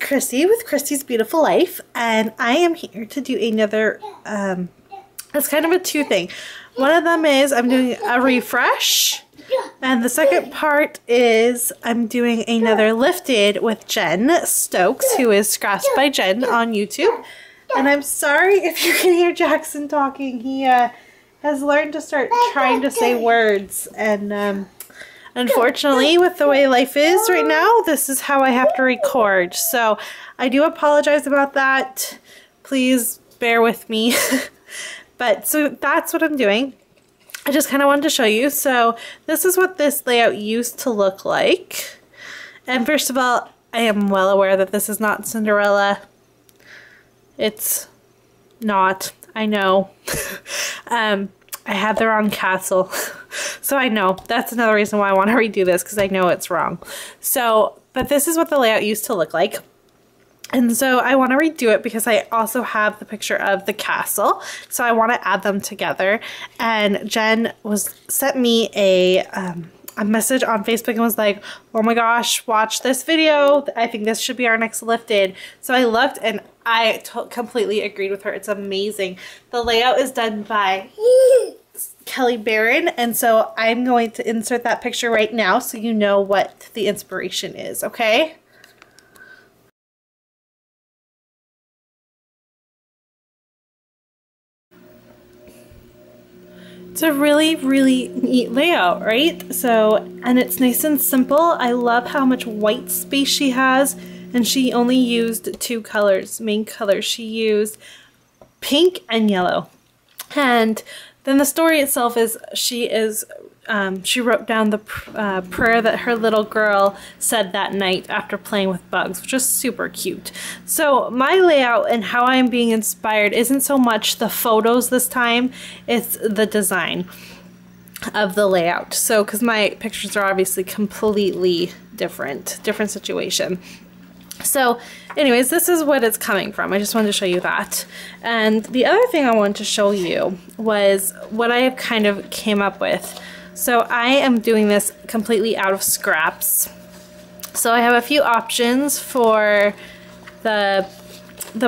Christy with Christy's Beautiful Life, and I am here to do another, it's kind of a two thing. One of them is I'm doing a refresh, and the second part is I'm doing another lifted with Jen Stokes, who is Scratched by Jen on YouTube. And I'm sorry if you can hear Jackson talking. He has learned to start trying to say words, and unfortunately, with the way life is right now, this is how I have to record. So I do apologize about that. Please bear with me. But so that's what I'm doing. I just kind of wanted to show you. So this is what this layout used to look like. And first of all, I am well aware that this is not Cinderella. It's not. I know. I had the wrong castle. So I know. That's another reason why I want to redo this, because I know it's wrong. So, but this is what the layout used to look like. And so I want to redo it because I also have the picture of the castle. So I want to add them together. And Jen sent me a message on Facebook and was like, oh my gosh, watch this video. I think this should be our next lifted. So I looked and I completely agreed with her. It's amazing. The layout is done by Kelly Barron, and so I'm going to insert that picture right now so you know what the inspiration is, okay? It's a really, really neat layout, right? So, and it's nice and simple. I love how much white space she has, and she only used two colors, main colors. She used pink and yellow. And then the story itself is she wrote down the prayer that her little girl said that night after playing with bugs, which is super cute. So my layout and how I'm being inspired isn't so much the photos this time, it's the design of the layout. So, because my pictures are obviously completely different situation. So anyways, this is what it's coming from. I just wanted to show you that. And the other thing I wanted to show you was what I have kind of came up with. So I am doing this completely out of scraps. So I have a few options for the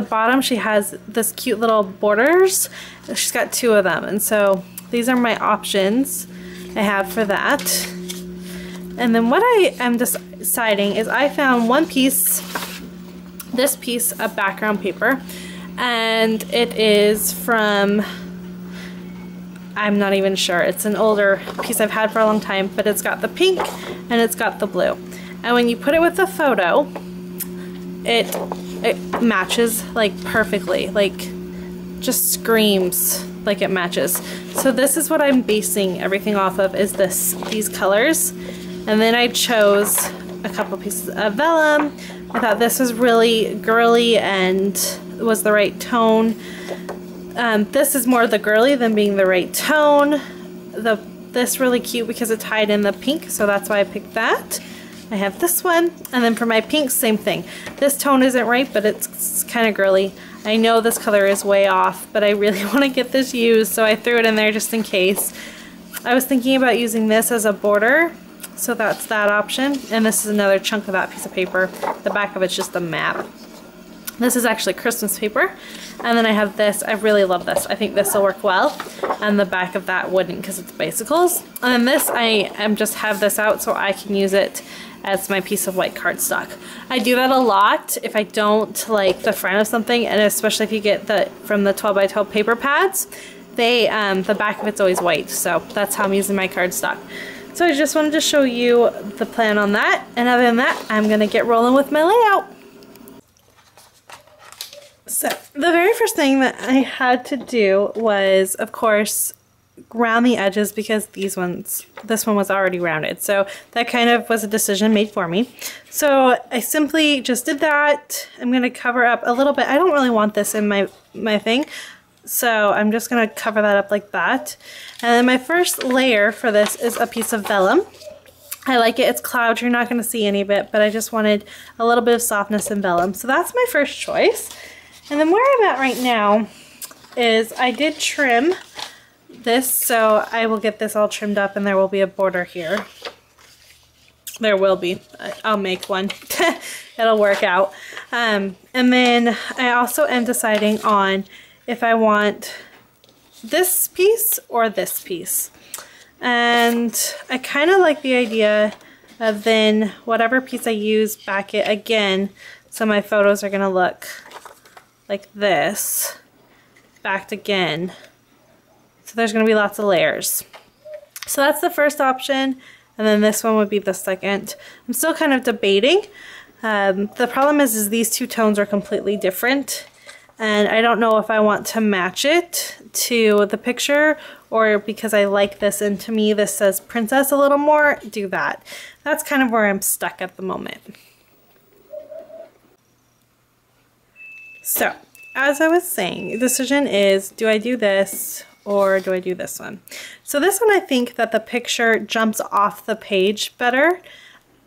bottom. She has this cute little borders. She's got two of them. And so these are my options I have for that. And then what I am deciding is I found one piece, this piece of background paper, and it is from, I'm not even sure, it's an older piece I've had for a long time, but it's got the pink and it's got the blue. And when you put it with the photo, it matches like perfectly, like just screams like it matches. So this is what I'm basing everything off of, is these colors. And then I chose a couple pieces of vellum. I thought this was really girly and was the right tone. This is more the girly than being the right tone. This really cute because it tied in the pink, so that's why I picked that. I have this one, and then for my pink, same thing. This tone isn't right, but it's kind of girly. I know this color is way off, but I really want to get this used, so I threw it in there just in case. I was thinking about using this as a border, so that's that option. And this is another chunk of that piece of paper. The back of it's just a map. This is actually Christmas paper. And then I have this. I really love this. I think this will work well. And the back of that wouldn't because it's bicycles. And then this, I just have this out so I can use it as my piece of white cardstock. I do that a lot if I don't like the front of something, and especially if you get from the 12 by 12 paper pads, the back of it's always white. So that's how I'm using my cardstock. So I just wanted to show you the plan on that, and other than that, I'm gonna get rolling with my layout. So the very first thing that I had to do was, of course, round the edges, because this one was already rounded. So that kind of was a decision made for me. So I simply just did that. I'm gonna cover up a little bit. I don't really want this in my thing. So I'm just going to cover that up like that. And then my first layer for this is a piece of vellum. I like it. It's cloud. You're not going to see any of it, but I just wanted a little bit of softness in vellum. So that's my first choice. And then where I'm at right now is I did trim this, so I will get this all trimmed up and there will be a border here. There will be. I'll make one. It'll work out. And then I also am deciding on if I want this piece or this piece. And I kind of like the idea of then whatever piece I use, back it again, so my photos are going to look like this, backed again. So there's going to be lots of layers. So that's the first option, and then this one would be the second. I'm still kind of debating. The problem is these two tones are completely different, and I don't know if I want to match it to the picture, or because I like this and to me this says princess a little more, do that. That's kind of where I'm stuck at the moment. So, as I was saying, the decision is, do I do this or do I do this one? So this one, I think that the picture jumps off the page better,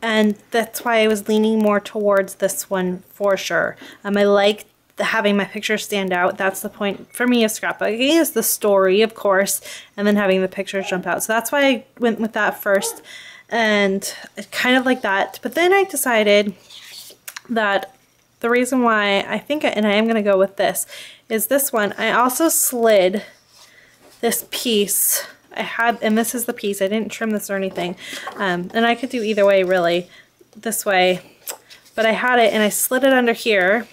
and that's why I was leaning more towards this one for sure. I like having my picture stand out. That's the point for me of scrapbooking, is the story, of course, and then having the pictures jump out. So that's why I went with that first, and I kind of like that. But then I decided that the reason why I think, and I am going to go with this, is this one. I also slid this piece. I had, and this is the piece. I didn't trim this or anything. And I could do either way, really, this way. But I had it, and I slid it under here,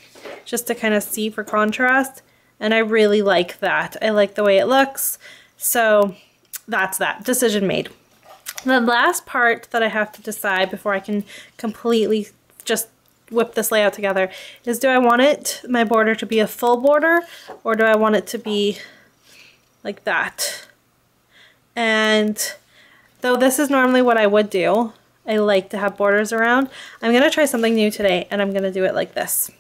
just to kind of see for contrast, and I really like that. I like the way it looks, so that's that. Decision made. The last part that I have to decide before I can completely just whip this layout together is, do I want it, my border, to be a full border, or do I want it to be like that? And though this is normally what I would do, I like to have borders around, I'm going to try something new today, and I'm going to do it like this.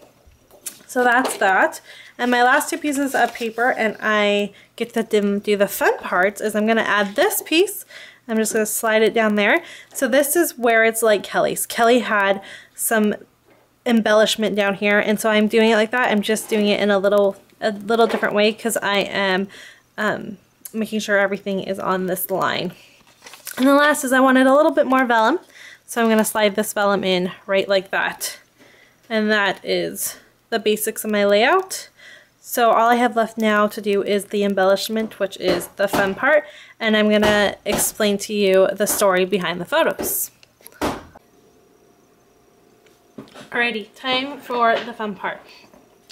So that's that. And my last two pieces of paper, and I get to do the fun parts, is I'm going to add this piece. I'm just going to slide it down there. So this is where it's like Kelly's. Kelly had some embellishment down here, and so I'm doing it like that. I'm just doing it in a little different way, because I am making sure everything is on this line. And the last is I wanted a little bit more vellum, so I'm going to slide this vellum in right like that. And that is the basics of my layout. So all I have left now to do is the embellishment, which is the fun part, and I'm going to explain to you the story behind the photos. Alrighty, time for the fun part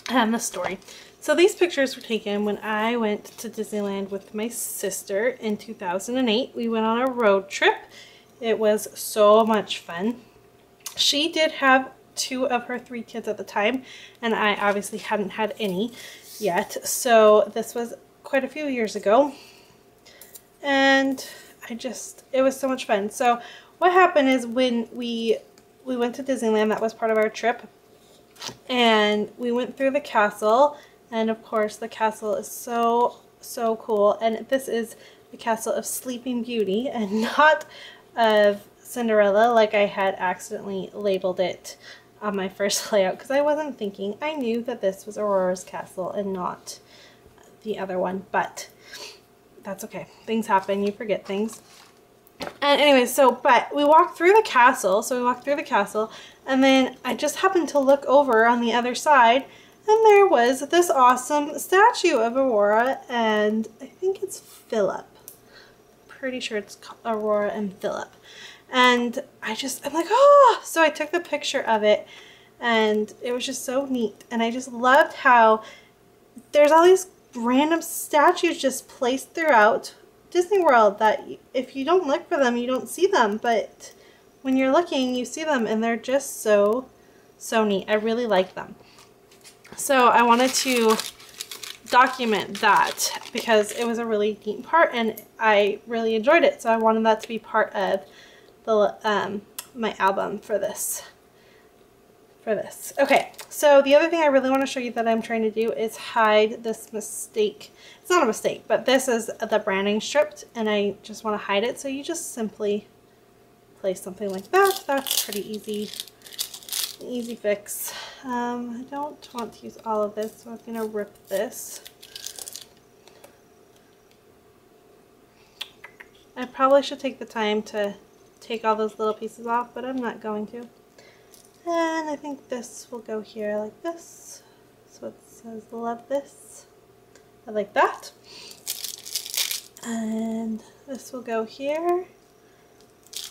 and the story. So these pictures were taken when I went to Disneyland with my sister in 2008. We went on a road trip. It was so much fun. She did have 2 of her 3 kids at the time, and I obviously hadn't had any yet, so this was quite a few years ago, and it was so much fun. So what happened is, when we went to Disneyland, that was part of our trip, and we went through the castle, and of course the castle is so cool, and this is the castle of Sleeping Beauty and not of Cinderella, like I had accidentally labeled it on my first layout, because I wasn't thinking. I knew that this was Aurora's castle and not the other one, but that's okay. Things happen, you forget things. And anyway, but we walked through the castle, and then I just happened to look over on the other side, and there was this awesome statue of Aurora, and I think it's Philip. Pretty sure it's Aurora and Philip. And I'm like, oh! So I took the picture of it, and it was just so neat. And I just loved how there's all these random statues just placed throughout Disney World that if you don't look for them, you don't see them. But when you're looking, you see them, and they're just so neat. I really like them. So I wanted to document that because it was a really neat part, and I really enjoyed it. So I wanted that to be part of the my album for this. Okay, so the other thing I really want to show you that I'm trying to do is hide this mistake. It's not a mistake, but this is the branding stripped, and I just want to hide it. So you just simply place something like that. That's pretty easy fix. I don't want to use all of this, so I'm going to rip this. I probably should take the time to take all those little pieces off, but I'm not going to. And I think this will go here like this. So it says love this. I like that. And this will go here.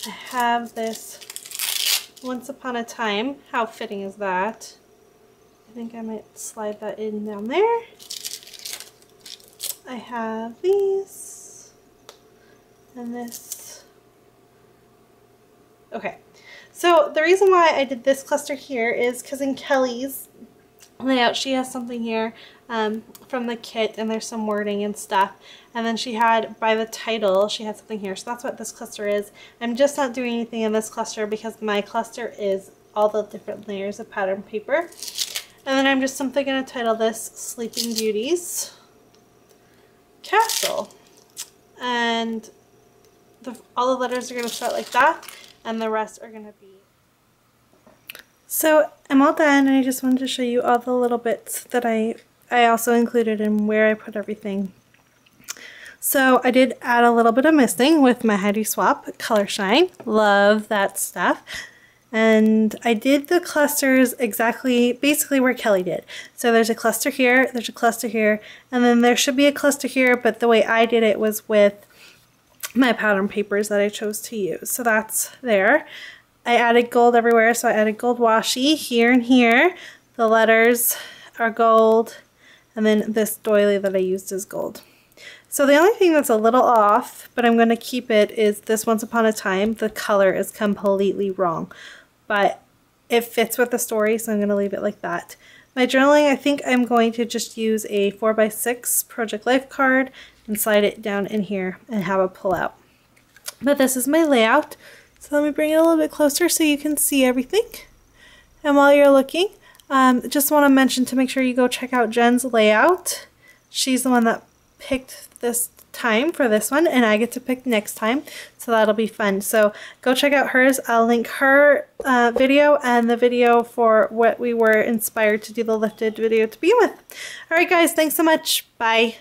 I have this Once Upon a Time. How fitting is that? I think I might slide that in down there. I have these and this. Okay, so the reason why I did this cluster here is because in Kelly's layout she has something here from the kit, and there's some wording and stuff, and then she had by the title she had something here, so that's what this cluster is. I'm just not doing anything in this cluster because my cluster is all the different layers of pattern paper. And then I'm just simply going to title this Sleeping Beauty's Castle. And all the letters are going to start like that, and the rest are going to be... So I'm all done, and I just wanted to show you all the little bits that I also included and where I put everything. So I did add a little bit of misting with my Heidi Swap Color Shine. Love that stuff. And I did the clusters exactly, basically where Kelly did. So there's a cluster here, there's a cluster here, and then there should be a cluster here, but the way I did it was with my pattern papers that I chose to use. So that's there. I added gold everywhere, so I added gold washi here and here. The letters are gold, and then this doily that I used is gold. So the only thing that's a little off, but I'm going to keep it, is this Once Upon a Time. The color is completely wrong, but it fits with the story, so I'm going to leave it like that. My journaling, I think I'm going to just use a 4x6 Project Life card and slide it down in here and have a pull out. But this is my layout, so let me bring it a little bit closer so you can see everything. And while you're looking, just want to mention to make sure you go check out Jen's layout. She's the one that picked this time for this one, and I get to pick next time, so that'll be fun. So go check out hers. I'll link her video and the video for what we were inspired to do the lifted video to begin with. Alright guys, thanks so much. Bye.